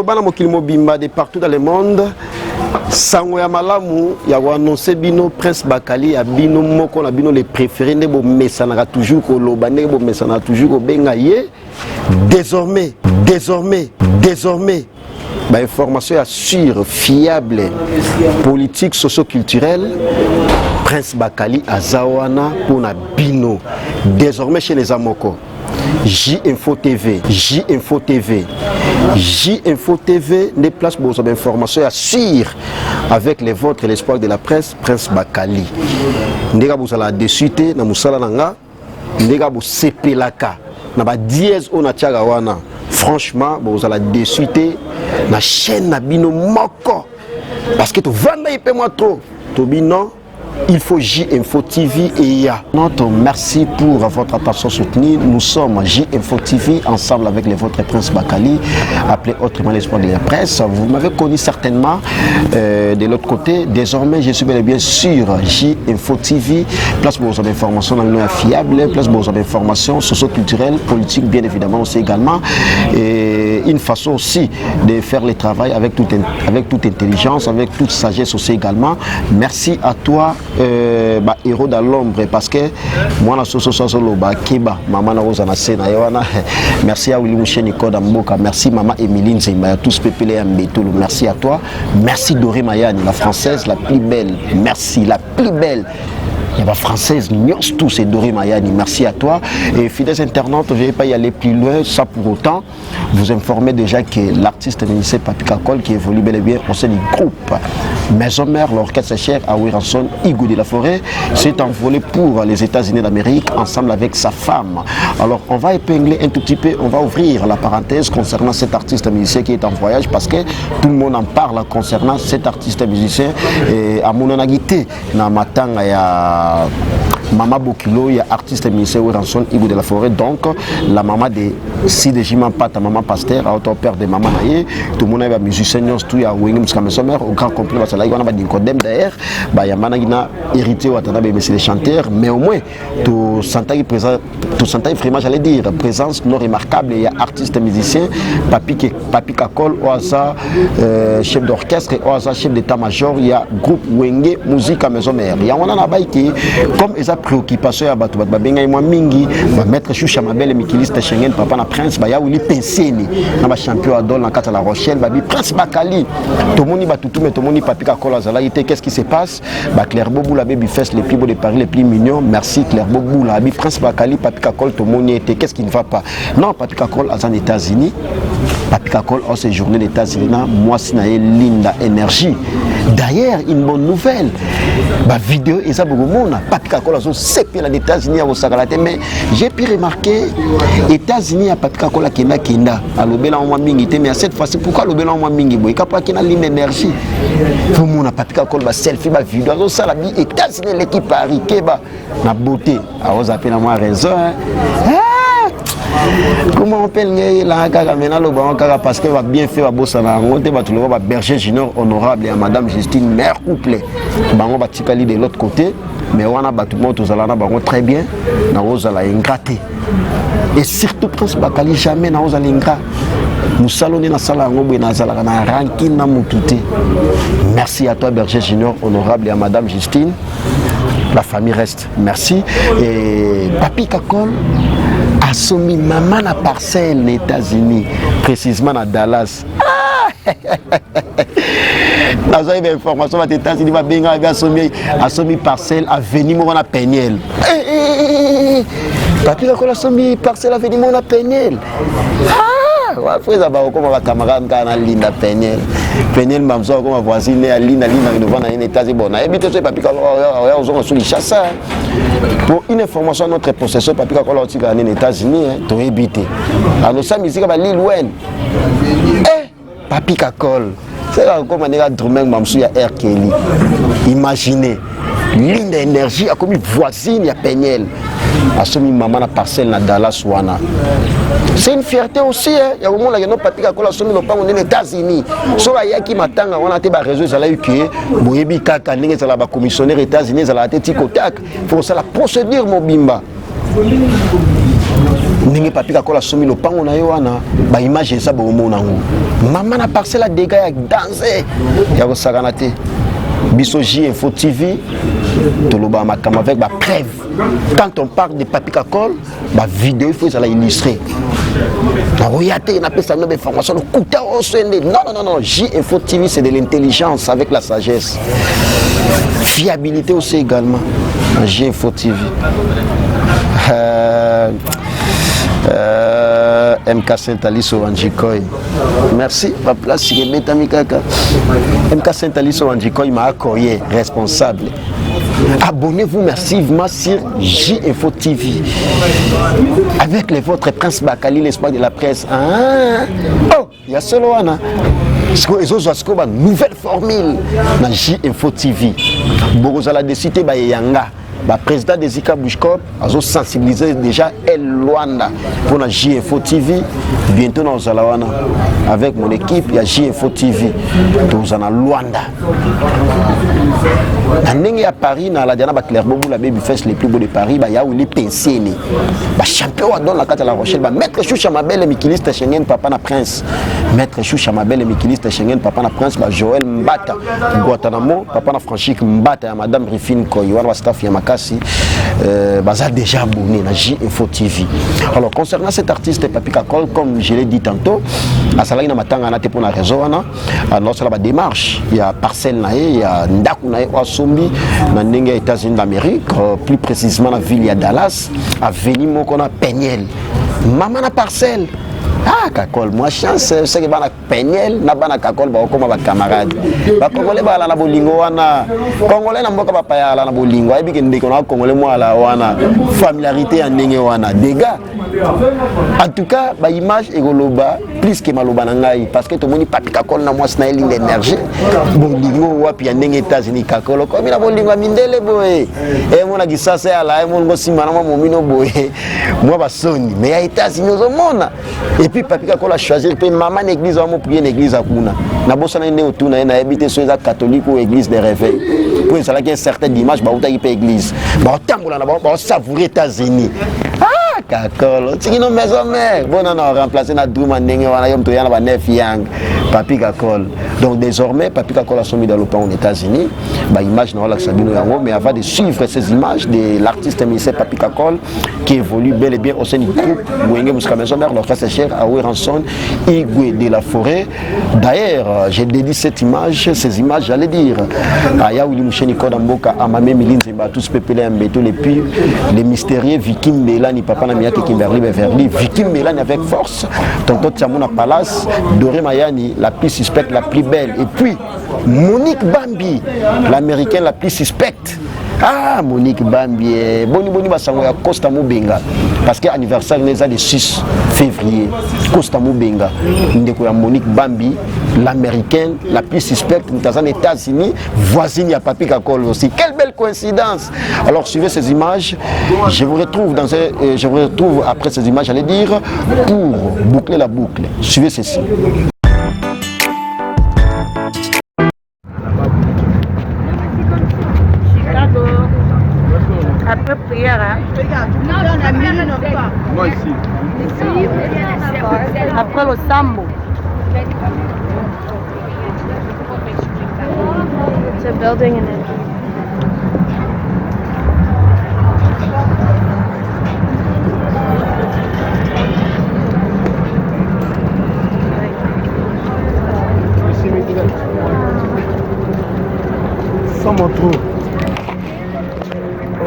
bana mokili mobimba de partout dans le monde. Sango ya malamu ya annoncer bino Prince Bakali ya bino moko na bino les préférés ne bo mesana toujours ko loba ne bo mesana toujours ko benga ye. Désormais bah, information sûre, fiable, politique, socio-culturelle, Prince Bakali Azawana pour na bino. Désormais chez les Amoko. J-Info TV, des places pour vos informations sûres avec les vôtres et l'espoir de la presse, Prince Bakali. Ndega vous allez désuiter, na musala nanga, ndega vous sepelaka, na ba dièse on a wana. Franchement, vous allez désuiter na chaîne na bino moko. Parce que tu vends y moi trop. Tobino. Il faut J-Info TV et IA. Notre merci pour votre attention soutenue. Nous sommes J-Info TV ensemble avec les vôtres Prince Bakali, appelé autrement l'espoir de la presse. Vous m'avez connu certainement de l'autre côté. Désormais, je suis bel et bien sûr J-Info TV. Place pour vos informations fiables, place pour vos informations socio-culturelles, politiques, bien évidemment aussi également. Et une façon aussi de faire le travail avec toute intelligence, avec toute sagesse aussi également. Merci à toi. Héros dans l'ombre parce que moi na soso solo ba keba maman na rosa na sena yona merci à Willy Mouché Nicoda Mboka, merci maman Emiline Zemba, tous pepele Mbetolo, merci à toi, merci Doré Mayani, la française la plus belle, merci la plus belle. Il y a la française, tous c'est Doré Mayani, merci à toi. Et fidèles internautes, je ne vais pas y aller plus loin, ça pour autant. Vous informez déjà que l'artiste ministère Papi Kakol qui évolue bel et bien au sein du groupe Maison Mère, l'orchestre cher à Wiranson, Igou de la Forêt, s'est envolé pour les États-Unis d'Amérique ensemble avec sa femme. Alors on va épingler un tout petit peu, on va ouvrir la parenthèse concernant cet artiste musicien qui est en voyage parce que tout le monde en parle concernant cet artiste musicien. Et à mon anagité, na matanga ya Maman Bokilo, il y a artiste ministère Wiranson, Igou de la Forêt, donc la maman de Sidi Jiman Pata, maman pasteur, père de maman Naye, tout le monde est musicien, tout y a Wingum Skamesomer, au grand complet, parce que là, il y a un Nikodem d'ailleurs, il y a un héritier, c'est les chanteurs, mais au moins, tout santé vraiment, j'allais dire, présence non remarquable, il y a artiste musicien, Papi Kakol, Oasa, chef d'orchestre, Oasa, chef d'état-major, il y a groupe Wenge, musique à maison mère. Il y a un qui, comme ils ont préoccupation à Batou, mingi, mettre Choucha Mabel et Mikiliste Schengen, papa na Prince, il y a Willy Penseni, na champion Adol, na Kata la Rochelle, Prince Bakali, tout le monde va tout, mais tout le monde Papi Kakol, qu'est-ce qui se passe? Claire Bobou, la baby fest, les plus beaux de Paris, les plus mignons, merci Claire Bobou, la Prince Bakali, Papi Kakol, tout le monde était, qu'est-ce qui ne va pas? Non, Papi Kakol, aux États-Unis, Papi Kakol, en séjourné aux États-Unis, moi, c'est Linda Énergie. D'ailleurs, une bonne nouvelle, la vidéo est ça beaucoup de monde. Papi Kakol, c'est les États-Unis à Osagalate, mais j'ai pu remarquer États-Unis à Papi Kakol Kenda, à l'obéla en mingi, mais cette fois-ci, pourquoi l'obéla en mingi? Il n'y a pas qu'il y a une énergie. Tout le monde a Papi Kakol, selfie, vidéo, ça la vie, États-Unis, l'équipe Paris, Keba, la beauté, à Osapé, la moins raison. Comment on peut la caméra parce que va bien faire bossa na ngote ba tout va berger junior honorable à madame Justine mère couple bango ba tikali de l'autre côté mais on a battu tout zala na bango très bien na ozala ingraté et surtout Prince Bakali jamais na ozala ingrat nous salonner na sala ngobwe na zala na ranking na mutute. Merci à toi berger junior honorable et à madame Justine, la famille reste, merci. Et Papi Kakol a soumis maman la parcelle aux États-Unis, précisément à Dallas. Dans une information aux États-Unis, a soumis parcelle à venir à Peniel. Papi Kakol a soumis parcelle à venir à Peniel. Après ça, on va camarade à Linda Peniel. Peniel m'a dit que ma voisine est à Linda devant un États-Unis. Et puis, tu Papi Kakol, on a sous les chasseurs. Pour une information, notre possesseur, Papi Kakol, on a aux États-Unis, tu es habité. Alors, ça, musique à Lil Wayne. Papi Kakol. C'est comme on a Drummond, Mamsou, il y a R. Kelly. Imaginez. Linda Énergie a commis voisine, il y a Peniel. A soumis maman la parcelle na Dallas wana. C'est une fierté aussi, il y a un moment là que nos Papi Kakol a soumis le pan aux États-Unis. Sur la yaki matanga on a été réseau ça l'a eu que boyebi kaka ndenge ça la ba commissionnaire États-Unis ça l'a été tikotak. Faut ça la procédure mobimba. ndenge papi kakola somi lopango na yo wana ba image eza bomona ngo mama na parcelle a dégâts ya danger ya kosakana te biso J Info TV toloba makama avec ba preuve quand on parle de papi kakol ba vidéo il faut ça la illustrer regardez na pesa no information kuta osende non J Info TV c'est de l'intelligence avec la sagesse fiabilité aussi également J Info TV MK Saint-Aliso Wanjikoy. Merci, ma place est Betamikaka. MK Saint-Aliso Wanjikoy m'a accueilli, responsable. Abonnez-vous massivement sur J Info TV. Avec les vôtres, Prince Bakali, l'espoir de la presse. Oh, il y a seulement un. Ils ont une nouvelle formule dans J Info TV. Borozala de cité Bayanga. Le président de Zika Bushkop a sensibilisé déjà El Luanda pour la J Info TV. Bientôt dans Zalawana avec mon équipe, il y a J Info TV. Nous en Luanda. À Paris, dans la dernière Clairbourg, la Baby Fest les plus beaux de Paris, il y a où les pensées. Champion dans la carte à La Rochelle, Maître Choucha Mabel et Mikiliste Schengen, Papa na Prince. Maître Choucha Mabel et Mikiliste Schengen, Papa na Prince, Joël Mbata, Guantanamo, Papa na Franchique Mbata, Madame Rifine Koyouan, Wastaf Yamakasi, Baza déjà abonné à J Info TV. Alors, concernant cet artiste, Papi Kakol, comme je l'ai dit tantôt, à Salai na Matanga, na pour la raison, alors c'est la démarche. Il y a Parcelle Nae, il y a Ndaku Nae, Sombi, dans les États-Unis d'Amérique, plus précisément dans la ville de Dallas, à Venimo qu'on a Peniel. Maman na parcelle. Ah, Kakol, moi chance, c'est que bana Peniel, na bana Kakol, ba comme ba camarade. Ba Congolais ba la na bolingo wana. Congolais na mboka ba pa la na bolingo. Ay bi ke ndeko na Congolais moi la wana. Familiarité en ndenge wana. Dégâts. En tout cas, ba image egoloba plus que maloba na ngai parce que to moni Papi Kakol na moi na ligne d'énergie. Bolingo wapi ya ndenge États-Unis Kakol ko mi na bolingo mindele boye. E mona kisasa ya la e mona ngosima na mo mino boye. Moi ba soni mais ya États-Unis ozomona. Et puis Papi Kakol a choisi que maman l'église va prier l'église à Kuna. Na bossa na ndé autour na habiter sur les catholiques ou église de réveil. Pour ça là qu'il y a certaines images ba uta qui église. Ba tambola na ba savourer États-Unis. Ah Kakol, tu qui maison mère. Bon non remplacer na Douma ndenge wana yom to yana ba neuf yang. Papi Kakol. Donc désormais Papi Kakol a soumis dans le plan aux États-Unis. Ba image na la Sabino yango mais avant de suivre ces images de l'artiste émissaire Papi Kakol qui évolue bel et bien au sein du groupe Mwenge Musika Maison Mère, leur frère c'est cher à Ranson, Igwe de la Forêt. D'ailleurs, j'ai dédié cette image, ces images, j'allais dire, à Yaouli Moucheni Kodamboka, à Mamé Milin Zemba, tous peuplés Mbeto, les mystérieux Viking Mélanie, Papa Namiaki Kimberly Beverly, Viking Mélanie avec force, Tonton Tiamouna Palace, Doré Mayani, la plus suspecte, la plus belle, et puis Monique Bambi, l'américaine la plus suspecte. Ah, Monique Bambi, Boni Basango ya Costa Mubenga, parce que l'anniversaire n'est pas le 6 février. Costa Mubenga, ndeko ya Monique Bambi, l'américaine la plus suspecte, dans les États-Unis, voisine à Papi Kakol aussi. Quelle belle coïncidence! Alors suivez ces images, je vous retrouve après ces images, j'allais dire, pour boucler la boucle. Suivez ceci. Après prière, hein? Moi ici. Après le sambo. It's a building in it. Sans mon trou.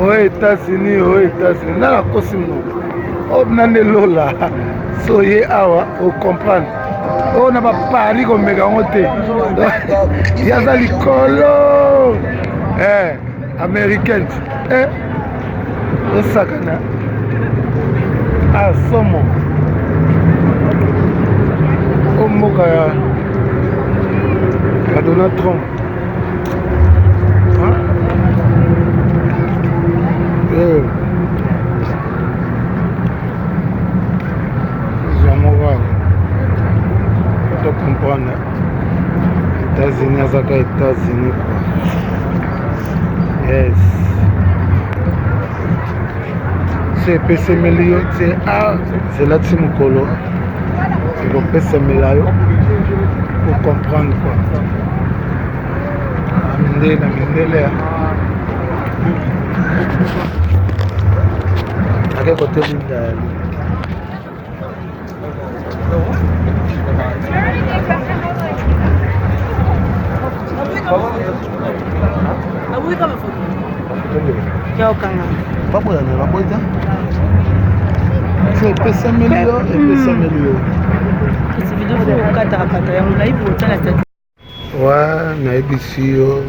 Aux États-Unis, na kosimo. Oh nande lola. Soyez awa au comprendre. Oh na ba pari ko mega ngote. Ya za likolo. Américaine. Le sakana. Ah somo. Oh moka ya Donald Trump. Tu comprends, États-Unis, Azaka, États-Unis. Yes. c'est pesemeli yo te nzela ti mokolo ekopesemela yo pour comprendre quoi na mindele ake kote mindali ouais nayebisi yo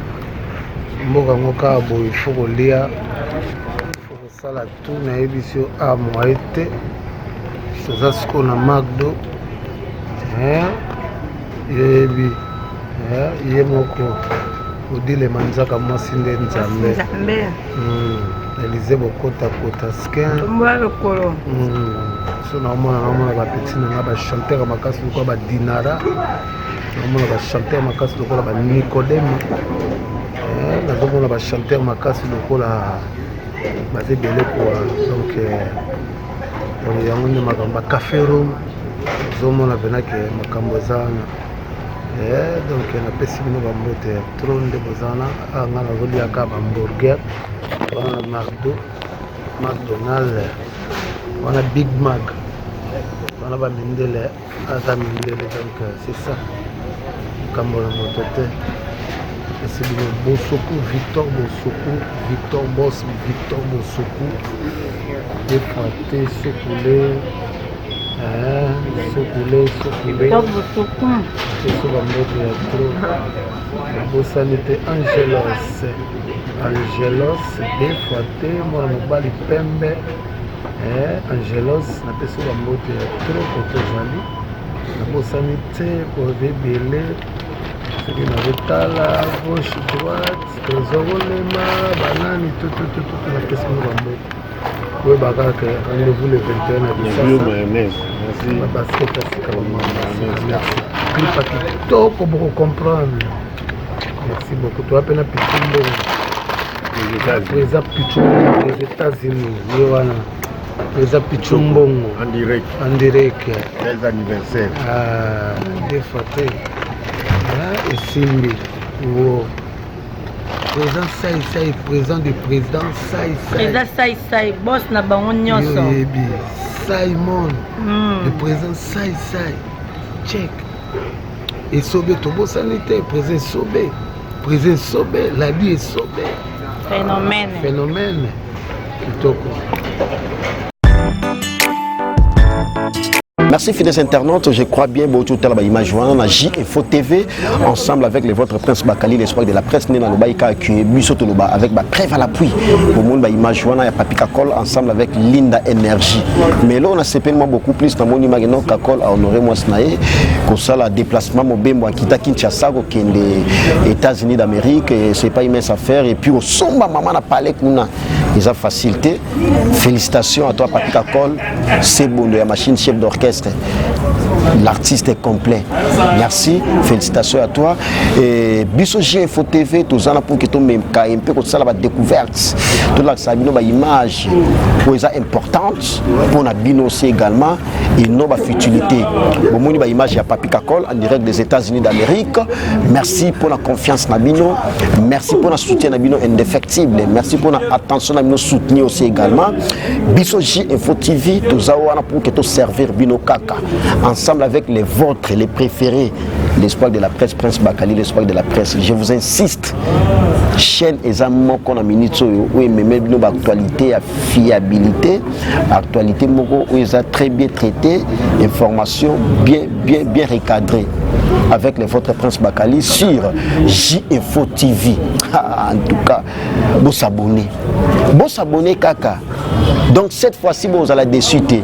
mboka ngo kaka boye ifo kolia ifo kosala tu nayebisi yo moye te toza sikoyo na macdo yebi ye moko odilema nzaka mwasi nde nzambe elize bokotakota skin so naomona bapeti nanga bachanteur makasi lokola badinara naomona bachanteur makasi lokola banicodeme nazomona bachanteur makasi lokola baza ebele kwa donc yango nde makambo bacafé room ozomona penake makambo eza wana donc napesi bino bambote ya tro nde boza wana nga nazoliaka bambourger wana na macdonald wana big mag wana bamindele aza mindele donc c'est ça makambo na moto te esi bino bosoku victor bosoku efate sokule eso bambote ya tro bosani te angelos defwa te mwana mobali pembe angelos napesi bambote ya tro koto ozali nabosani te koza ebele soki nazotala gauche droite tozolema banani napesi bino bambote koyeba kaka rendez-vous le 21 na bisasa basket asika clipa kitoko bokocomprendre merci beaucoup toa mpe na pitumbo eza pichumbongo des États-Unis ye wana eza pichumbongo en direct anniversaire defa te esimbi wo président sai président du président sai boss na bango nyonso yebi Simon le président sai check esobe tobosani te président sobe la vie esobe phénomène kitoko. Merci fidèles internautes, je crois bien bon tout à l'heure image on a J-Info TV ensemble avec les votre prince Bakali l'espoir de la presse né dans le baïka qui Busotoloba avec ma preuve à l'appui pour monde image on a Papi Kakol ensemble avec Linda Énergie. Mais là on a certainement beaucoup plus dans mon image non Kakol a honoré moi snaé comme ça la déplacement mon bembo à kita Kinshasa au des États-Unis d'Amérique et c'est pas immense affaire et puis au somba maman a parlé qu'on a ils ont facilité. Félicitations à toi Papi Kakol, c'est bon de la machine chef d'orchestre. L'artiste est complet. Merci, félicitations à toi. Et Biso J-Info TV, tout ça pour que tu me un peu comme ça la découverte. Tout là ça a une image importante pour la bino aussi également et non la futilité. Bon mon image à Papi Kakol en direct des États-Unis d'Amérique. Merci pour la confiance na bino. Merci pour la soutien na bino indéfectible. Merci pour la attention na bino soutenir aussi également. Biso J-Info TV, tout ça pour que tu servir bino kaka. Ensemble avec les vôtres, les préférés, l'espoir de la presse, Prince Bakali, l'espoir de la presse. Je vous insiste, chaîne examen qu'on a mis où il me met nos actualités à fiabilité, actualité moko où ils ont très bien traité, information bien recadrée. Avec les vôtres Prince Bakali sur J-Info TV. En tout cas, bon s'abonner kaka. Donc cette fois-ci, vous allez désuiter.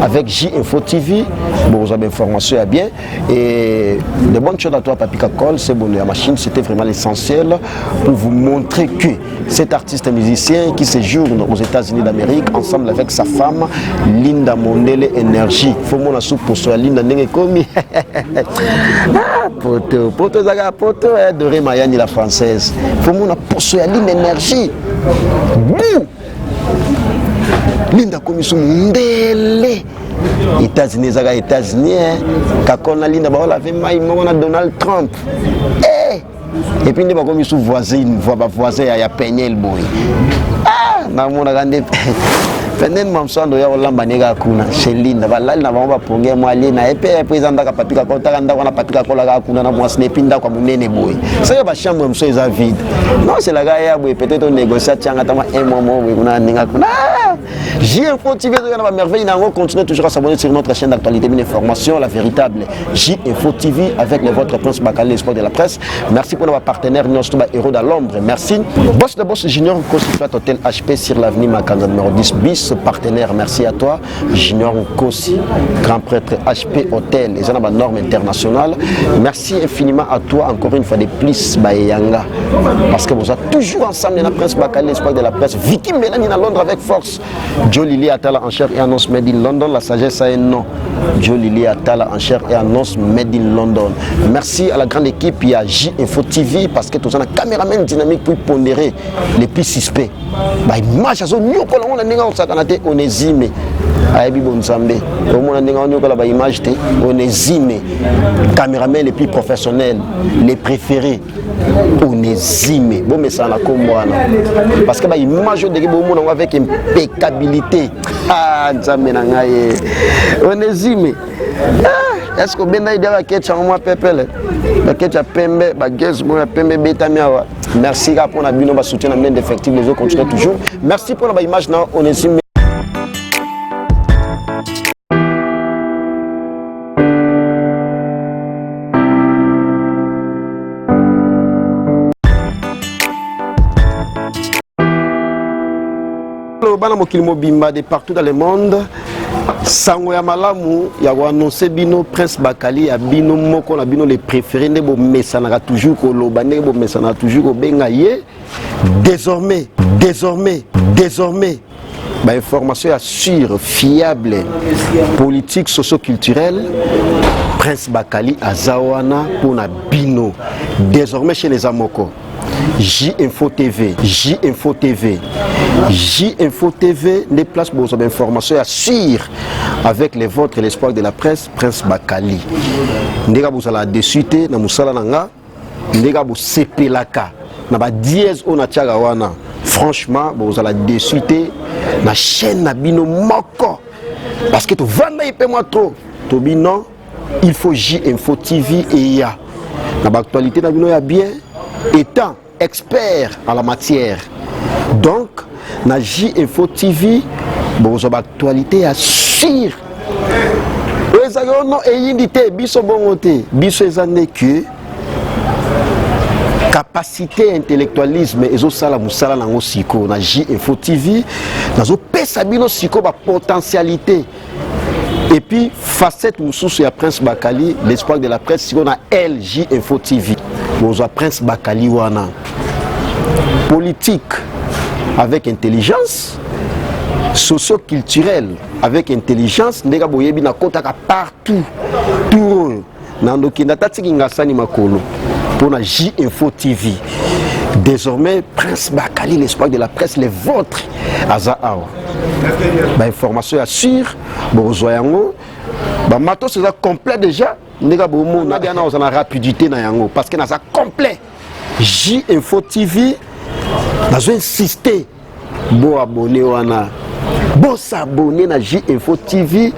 Avec J-Info TV, bon, vous avez information à bien et de bonnes choses à toi Papi Kakol, c'est bon la machine, c'était vraiment l'essentiel pour vous montrer que cet artiste musicien qui séjourne aux États-Unis d'Amérique ensemble avec sa femme Linda Mondele Énergie. Faut mon soupe pour soi Linda nenge komi. Poto zaga poto Doré Mayani la française. Faut mon pour soi Linda Énergie. Linda komisu ndele. États-Unis zaka États-Unis kakona Linda ba la mai mona Donald Trump. Et puis ndeba komisu voisine voisin ya Peñel boy. Na mona gande Fenen mamsando ya olamba nega kuna Shelinda balali na bamba ponge mwali na epe président ka papika ko takanda wana papika ko la kuna na mwasne pinda kwa munene boy. Ça ba chambre mso eza vide. Non c'est la gars ya boy peut-être on négocie tianga tama un moment boy kuna ninga kuna. J-Info TV de la merveille on continue toujours à s'abonner sur notre chaîne d'actualité et d'information la véritable J-Info TV avec le votre Prince Bakali l'espoir de la presse. Merci pour nos partenaires notre héros de l'ombre. Merci. Boss de boss junior constitué hôtel HP sur l'avenue Makanza numéro 10 bis partenaire, merci à toi. Junior Nkosi, grand prêtre HP Hôtel, les gens normes internationales. Merci infiniment à toi, encore une fois de plus, Bayanga. Parce que vous êtes toujours ensemble, la presse Bakali, l'espoir de la presse. Vicky Mélanie à Londres avec force. Joe Lili Atala en chair et annonce Made in London. La sagesse a un nom. Joe Lili Atala en chair et annonce Made in London. Merci à la grande équipe, il y a J-Info TV, parce que tous on a caméraman dynamique pour pondérer les plus suspects. Bah, image à zone, onésime aibi bonzambe au monde ndinga onyoka la ba image te onésime caméraman les plus professionnels les préférés onésime bon mais ça na kombwana parce que ba image de ke bo monde avec impeccabilité nzambe na ngai onésime est-ce que benda idara ketcha moi pepele ba ketcha pembe ba gez mo pembe betamiawa merci pour na bino ba soutien na mine effectif les autres continuent toujours merci pour la image na onésime. Bana mokili mobimba de partout dans le monde sango ya malamu ya annoncer bino Prince Bakali ya bino moko na bino les préférés ne bo mesana toujours ko loba ne bo mesana toujours ko benga ye désormais ba information assure fiable politique socio-culturelle Prince Bakali azawana pour na bino désormais chez les Amoko. J-Info TV, des places pour vos informations assure avec les vôtres et l'espoir de la presse Prince Bakali. Ndega vous allez désuiter na musala nanga, ndega vous sepelaka na ba dièse ona tiaga wana. Franchement, vous allez désuiter na chaîne na bino moko parce que tu vanda ipe moi trop. To bino, il faut J-Info TV et ya. Na ba actualité na bino ya bien étant expert en la matière. Donc, na J-Info TV, bon, actualité assure. Non, et indité, biso bongote, biso ezane que capacité intellectualisme et zo sala musala nango siko na J-Info TV, na zo pesa bino siko ba potentialité. Et puis facette mususu ya Prince Bakali, l'espoir de la presse siko na J-Info TV. Bonjour Prince Bakali wana. Politique avec intelligence, socio-culturelle avec intelligence, ndeka boyebi na kotaka partout. Tout nandoki natatiki ngasani makolo pour na J-Info TV. Désormais Prince Bakali l'espoir de la presse les vôtres azao. Ba information assure bonjour yango. Ba matos c'est complet déjà. Ndeka bomo na dia na ozana rapidité na yango parce que na ça complet. J-Info TV nazo insister bo abonné wana bo s'abonner na J-Info TV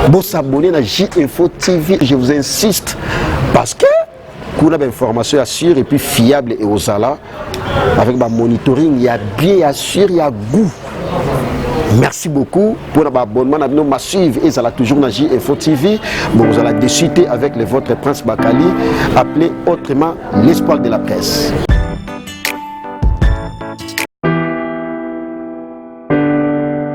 bo s'abonner na J-Info TV je vous insiste parce que kuna ba information assure et puis fiable et osala avec ba monitoring il y a bien assure il y a goût. Merci beaucoup pour l'abonnement à nos massifs et ça l'a toujours na J-Info TV. Bon, vous allez discuter avec le votre Prince Bakali appelé autrement l'espoir de la presse.